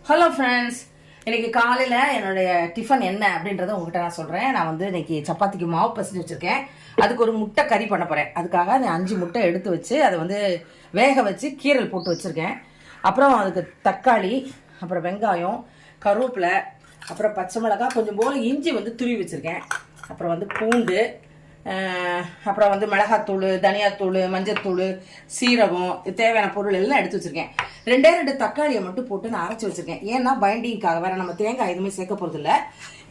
Hello friends, இன்னைக்கு காலையில் என்னுடைய டிஃபன் என்ன அப்படின்றத உங்கள்கிட்ட நான் சொல்கிறேன். நான் வந்து இன்னைக்கு சப்பாத்திக்கு மாவு பசஞ்சு வச்சுருக்கேன். அதுக்கு ஒரு முட்டை கறி பண்ண போகிறேன். அதுக்காக நான் 5 முட்டை எடுத்து வச்சு அதை வந்து வேக வச்சு கீரல் போட்டு வச்சுருக்கேன். அப்புறம் அதுக்கு தக்காளி, அப்புறம் வெங்காயம், கருவேப்பிலை, அப்புறம் பச்சை மிளகாய், கொஞ்சம் போல் இஞ்சி வந்து துருவி வச்சுருக்கேன். அப்புறம் வந்து பூண்டு, அப்புறம் வந்து மிளகாத்தூள், தனியாத்தூள், மஞ்சத்தூள், சீரகம், தேவையான பொருள் எல்லாம் எடுத்து வச்சுருக்கேன். 2 தக்காளியை மட்டும் போட்டு நான் அரைச்சி வச்சுருக்கேன். ஏன்னா பைண்டிங்காக வேறு நம்ம தேங்காய் எதுவுமே சேர்க்க போகிறது இல்லை.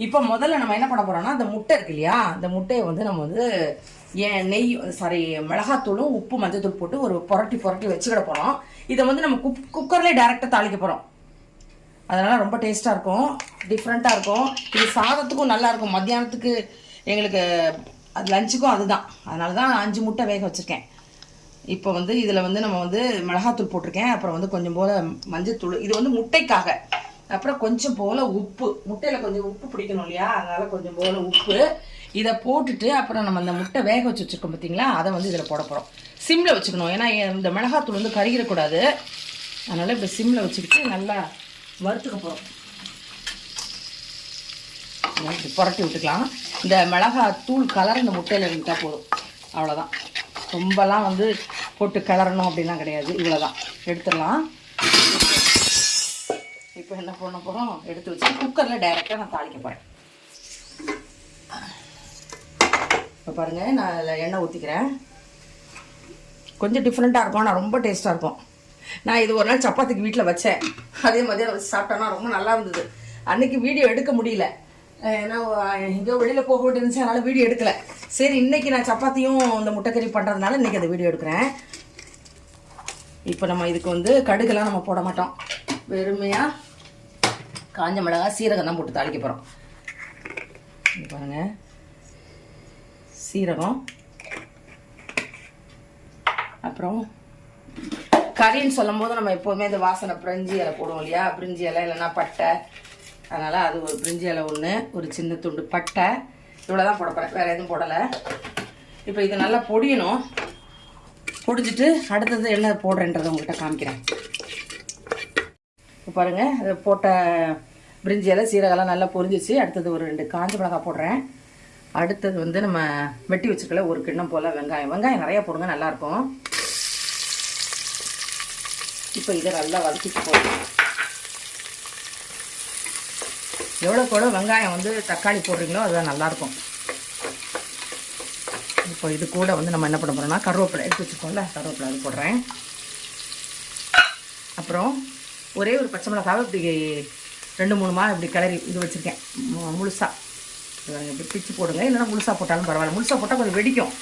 இப்போ முதல்ல நம்ம என்ன பண்ண போகிறோம்னா, அந்த முட்டை இருக்கு இல்லையா, அந்த முட்டையை வந்து நம்ம வந்து மிளகாத்தூளும் உப்பு மஞ்சத்தூள் போட்டு ஒரு புரட்டி வச்சுக்கிட போகிறோம். இதை வந்து நம்ம குக்கர்லேயே டைரெக்டாக தாளிக்க போகிறோம். அதனால் ரொம்ப டேஸ்ட்டாக இருக்கும், டிஃப்ரெண்ட்டாக இருக்கும். இது சாதத்துக்கும் நல்லாயிருக்கும். மத்தியானத்துக்கு எங்களுக்கு அது லஞ்சுக்கும் அதுதான். அதனால தான் 5 முட்டை வேக வச்சுருக்கேன். இப்போ வந்து இதில் வந்து நம்ம வந்து மிளகாத்தூள் போட்டிருக்கேன். அப்புறம் வந்து கொஞ்சம் போல் மஞ்சத்தூள், இது வந்து முட்டைக்காக. அப்புறம் கொஞ்சம் போல் உப்பு, முட்டையில் கொஞ்சம் உப்பு பிடிக்கணும் இல்லையா, அதனால் கொஞ்சம் போல் உப்பு இதை போட்டுட்டு, அப்புறம் நம்ம அந்த முட்டை வேக வச்சு வச்சுருக்கோம் பார்த்தீங்களா, அதை வந்து இதில் போட போகிறோம். சிம்மில் வச்சுக்கணும், ஏன்னா இந்த மிளகாத்தூள் வந்து கருகிடக்கூடாது. அதனால் இப்போ சிம்மில் வச்சுக்கிட்டு நல்லா வறுத்துக்க போகிறோம். புரட்டி விட்டுக்கலாம். இந்த மிளகாத்தூள் கலர் இந்த முட்டையில் இருந்துட்டால் போதும், அவ்வளோதான். ரொம்பலாம் வந்து போட்டு கிளறணும் அப்படின்லாம் கிடையாது. இவ்வளோதான், எடுத்துடலாம். இப்போ என்ன பண்ண போகிறோம், எடுத்து வச்சு குக்கரில் டைரெக்டாக நான் தாளிக்க போகிறேன். இப்போ பாருங்கள், நான் அதில் எண்ணெய் ஊற்றிக்கிறேன். கொஞ்சம் டிஃப்ரெண்ட்டாக இருக்கும், ஆனால் ரொம்ப டேஸ்ட்டாக இருக்கும். நான் இது ஒரு நாள் சப்பாத்திக்கு வீட்டில் வச்சேன். அதே மதியம் வச்சு சாப்பிட்டோன்னா ரொம்ப நல்லா இருந்தது. அன்றைக்கி வீடியோ எடுக்க முடியல, ஏன்னா எங்கேயோ வெளியில் போக வேண்டியிருந்துச்சு, அதனால் வீடியோ எடுக்கலை. சரி, இன்றைக்கி நான் சப்பாத்தியும் இந்த முட்டைக்கறி பண்ணுறதுனால இன்றைக்கி அந்த வீடியோ எடுக்கிறேன். இப்போ நம்ம இதுக்கு வந்து கடுகுலாம் நம்ம போட மாட்டோம். வெறுமையாக காஞ்ச மிளகாய், சீரகம் தான் போட்டு தாளிக்க போகிறோம். பாருங்கள், சீரகம், அப்புறம் கறின்னு சொல்லும் போது நம்ம எப்போதுமே இந்த வாசனை பிரிஞ்சி இலை போடுவோம் இல்லையா, பிரிஞ்சி இலை இல்லைன்னா பட்டை. அதனால் அது ஒரு பிரிஞ்சி இலை ஒன்று, ஒரு சின்ன துண்டு பட்டை, இவ்வளோ தான் போட போகிறேன், வேறு எதுவும் போடலை. இப்போ இது நல்லா பொடியணும். பொடிச்சிட்டு அடுத்தது என்ன போடுறேன்றதை உங்கள்கிட்ட காமிக்கிறேன். இப்போ பாருங்கள், அது போட்ட பிரிஞ்சி இலை சீரகெல்லாம் நல்லா பொரிஞ்சிச்சு. அடுத்தது ஒரு 2 காஞ்ச மிளகாய் போடுறேன். அடுத்தது வந்து நம்ம வெட்டி வச்சுக்கல ஒரு கிண்ணம் போல் வெங்காயம் நிறையா போடுங்க, நல்லாயிருக்கும். இப்போ இதை நல்லா வதக்கிட்டு போடுறோம். எவ்வளோ வெங்காயம் வந்து தக்காளி போடுறீங்களோ அதுதான் நல்லாயிருக்கும். இப்போ இது கூட வந்து நம்ம என்ன பண்ண போகிறோம்னா, கருவேப்பிலை எடுத்து வச்சுக்கோங்கள, கருவேப்பிலை அது போடுறேன். அப்புறம் ஒரே ஒரு பச்சை மிளகாவை இப்படி 2-3 இப்படி கிளறி இது வச்சுருக்கேன் முழுசாக. இப்படி பிச்சு போடுங்க, இல்லைன்னா முழுசாக போட்டாலும் பரவாயில்ல. முழுசாக போட்டால் கொஞ்சம் வெடிக்கும்.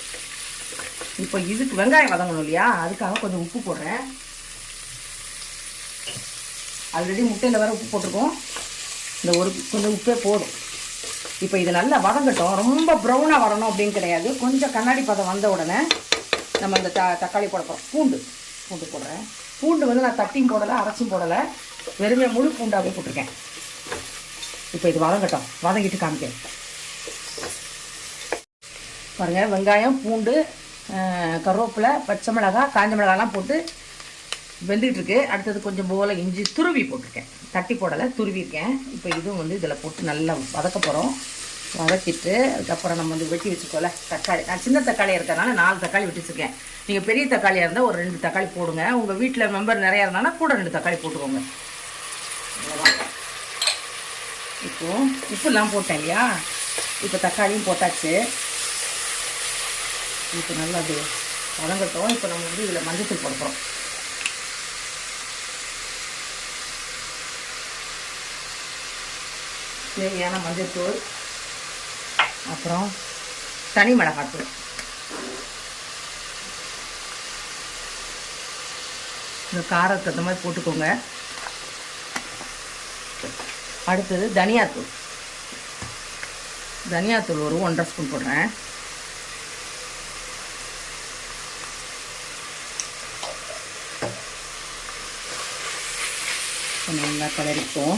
இப்போ இதுக்கு வெங்காயம் வதங்கணும் இல்லையா, அதுக்காக கொஞ்சம் உப்பு போடுறேன். ஆல்ரெடி முட்டையில் வேறு உப்பு போட்டிருக்கோம், இந்த கொஞ்சம் உப்பே போதும். இப்போ இது நல்லா வதங்கட்டும். ரொம்ப ப்ரௌனாக வரணும் அப்படின்னு கிடையாது. கொஞ்சம் கண்ணாடி பதம் வந்த உடனே நம்ம இந்த தக்காளி போட போகிறோம். பூண்டு போடுறேன். பூண்டு வந்து நான் தட்டியும் போடலை, அரைச்சும் போடலை, வெறுமே முழு பூண்டாகவே போட்டிருக்கேன். இப்போ இது வதங்கட்டும், வதங்கிட்டு காமிக்கிறேன். பாருங்கள், வெங்காயம், பூண்டு, கருவேப்பிலை, பச்சை மிளகாய், காஞ்ச மிளகாலாம் போட்டு வெந்துகிட்ருக்கு. அடுத்தது கொஞ்சம் போல் இஞ்சி துருவி போட்டிருக்கேன், தட்டி போடலை, துருவிருக்கேன். இப்போ இதுவும் வந்து இதில் போட்டு நல்லா வதக்க போகிறோம். வதக்கிட்டு அதுக்கப்புறம் நம்ம வந்து வெட்டி வச்சுக்கோல தக்காளி. நான் சின்ன தக்காளியாக இருக்கிறதுனால 4 தக்காளி வெட்டி வச்சுருக்கேன். நீங்கள் பெரிய தக்காளியாக இருந்தால் ஒரு 2 தக்காளி போடுங்க. உங்கள் வீட்டில் மெம்பர் நிறையா இருந்தாலும் கூட 2 தக்காளி போட்டுக்கோங்க. அவ்வளோதான். இப்போது உப்புலாம் போட்டேன் இல்லையா, இப்போ தக்காளியும் போட்டாச்சு. இப்போ நல்லா அது வதங்கட்டும். இப்போ நம்ம வந்து இதில் மஞ்சத்தூள் போட போகிறோம். தேவையான மஞ்சத்தூள், அப்புறம் தனி மிளகாத்தூள், இந்த காரத்துக்கு அந்த மாதிரி போட்டுக்கோங்க. அடுத்தது தனியாத்தூள் ஒரு 1½ ஸ்பூன் போடுறேன். நல்லா கலரிப்போம்.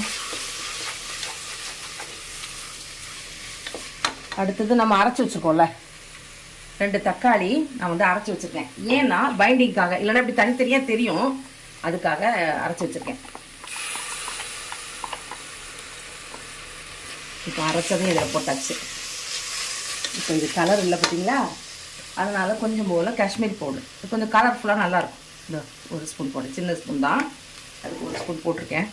அடுத்தது நம்ம அரைச்சி வச்சுருக்கோம்ல 2 தக்காளி நான் வந்து அரைச்சி வச்சுருக்கேன். ஏன்னா பைண்டிங்காக, இல்லைன்னா இப்படி தனித்தனியாக தெரியும், அதுக்காக அரைச்சி வச்சுருக்கேன். இப்போ அரைச்சதையும் இதில் போட்டாச்சு. இப்போ இது கலர் இல்லை பார்த்தீங்களா, அதனால் கொஞ்சம் போல் காஷ்மீர் பவுடர் கொஞ்சம் கலர்ஃபுல்லாக நல்லாயிருக்கும். இந்த ஒரு ஸ்பூன் போடு, சின்ன ஸ்பூன் தான், அதுக்கு ஒரு ஸ்பூன் போட்டிருக்கேன்.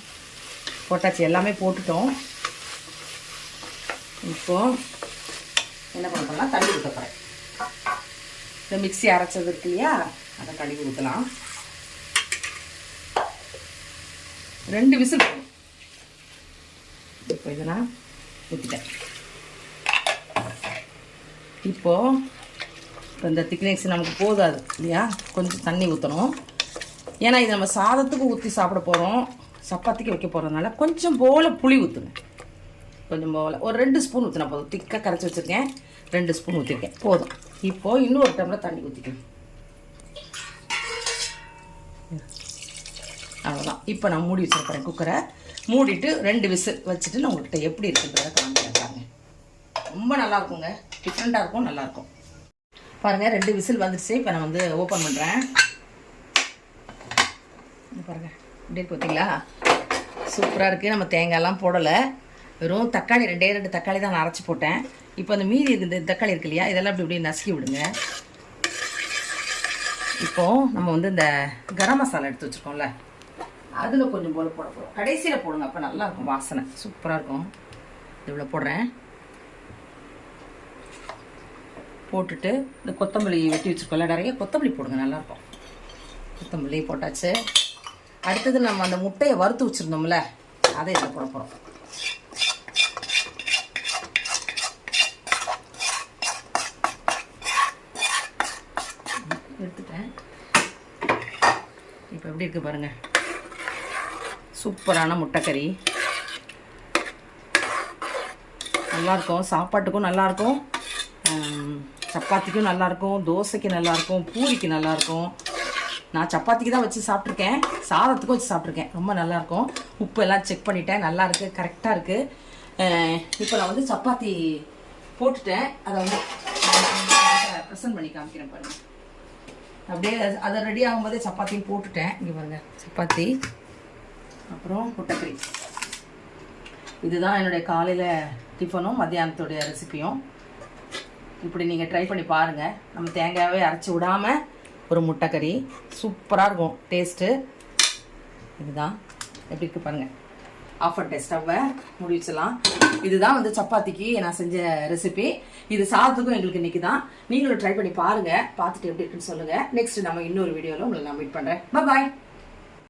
போட்டாச்சு, எல்லாமே போட்டுட்டோம். இப்போது என்ன பண்ணுறோம்னா தண்ணி ஊற்ற போகிறேன். இந்த மிக்ஸி அரைச்சது இருக்கு இல்லையா, அதை கழுவி ஊற்றலாம். 2 விசில் போடும். இப்போ இதை நான் ஊற்றிட்டேன். இப்போது இந்த திக்னஸ் நமக்கு போதாது இல்லையா, கொஞ்சம் தண்ணி ஊற்றணும். ஏன்னா இது நம்ம சாதத்துக்கு ஊற்றி சாப்பிட போகிறோம், சப்பாத்திக்கு வைக்க போகிறதுனால கொஞ்சம் போல் புளி ஊற்றுங்க. கொஞ்சம் போல் ஒரு 2 ஸ்பூன் ஊற்றினா போதும். திக்காக கரைச்சி வச்சுருக்கேன், 2 ஸ்பூன் ஊற்றிருக்கேன் போதும். இப்போது இன்னொரு டம்ளர் தண்ணி ஊற்றிக்கணும். அவ்வளோதான். இப்போ நான் மூடி வச்சுருக்கிறேன் குக்கரை. மூடிட்டு 2 விசில் வச்சுட்டு நான் உங்கள்கிட்ட எப்படி இருக்குன்றதை காமிக்கிறேன். ரொம்ப நல்லாயிருக்குங்க, டிஃப்ரெண்ட்டாக இருக்கும், நல்லாயிருக்கும். பாருங்கள் 2 விசில் வந்துடுச்சு. இப்போ நான் வந்து ஓப்பன் பண்ணுறேன். பாருங்கள் எப்படி இருக்கு பார்த்தீங்களா, சூப்பராக இருக்குது. நம்ம தேங்காயெல்லாம் போடலை, வெறும் தக்காளி 2 தக்காளி தான் நான் அரைச்சி போட்டேன். இப்போ அந்த மீதி இந்த தக்காளி இருக்கு இல்லையா, இதெல்லாம் இப்படி நசுக்கி விடுங்க. இப்போது நம்ம வந்து இந்த கரம் மசாலா எடுத்து வச்சுருக்கோம்ல, அதில் கொஞ்சம் போல் போட போகிறோம். கடைசியில் போடுங்க, அப்போ நல்லாயிருக்கும், வாசனை சூப்பராக இருக்கும். இவ்வளோ போடுறேன். போட்டுட்டு இந்த கொத்தமல்லி வெட்டி வச்சுருக்கோம்ல, நிறைய கொத்தமல்லி போடுங்க, நல்லாயிருக்கும். கொத்தமல்லி போட்டாச்சு. அடுத்தது நம்ம அந்த முட்டையை வறுத்து வச்சுருந்தோம்ல, அதை இதில் போட போகிறோம். எடுத்துட்டேன். இப்போ எப்படி இருக்குது பாருங்கள், சூப்பரான முட்டைக்கறி, நல்லாயிருக்கும். சாப்பாட்டுக்கும் நல்லாயிருக்கும், சப்பாத்திக்கும் நல்லாயிருக்கும், தோசைக்கு நல்லாயிருக்கும், பூரிக்கு நல்லாயிருக்கும். நான் சப்பாத்திக்கு தான் வச்சு சாப்பிட்ருக்கேன், சாதத்துக்கும் வச்சு சாப்பிட்ருக்கேன். ரொம்ப நல்லாயிருக்கும். உப்பு எல்லாம் செக் பண்ணிட்டேன், நல்லாயிருக்கு, கரெக்டாக இருக்குது. இப்போ நான் வந்து சப்பாத்தி போட்டுட்டேன். அதை வந்து ப்ரெசன்ட் பண்ணி காமிக்கிறேன் பாருங்கள். அப்படியே அதை ரெடி ஆகும்போதே சப்பாத்தியும் போட்டுட்டேன். இங்கே பாருங்கள், சப்பாத்தி அப்புறம் முட்டைக்கறி. இதுதான் என்னுடைய காலையில் டிஃபனும் மத்தியானத்துடைய ரெசிப்பியும். இப்படி நீங்கள் ட்ரை பண்ணி பாருங்கள். நம்ம தேங்காயே அரைச்சி விடாமல் ஒரு முட்டைக்கறி சூப்பராக இருக்கும் டேஸ்ட்டு. இதுதான் எப்படி இருக்குது பாருங்கள். ஆஃப் பண்ணிட்டு ஸ்டவ்வை மூடி வச்சிடலாம். இதுதான் வந்து சப்பாத்திக்கு நான் செஞ்ச ரெசிபி. இது சாதத்துக்கும் எங்களுக்கு இன்றைக்கி தான். நீங்களும் ட்ரை பண்ணி பாருங்கள், பார்த்துட்டு எப்படி இருக்குன்னு சொல்லுங்கள். நெக்ஸ்ட் நம்ம இன்னொரு வீடியோவில் உங்களை நான் மீட் பண்ணுறேன். பாய்.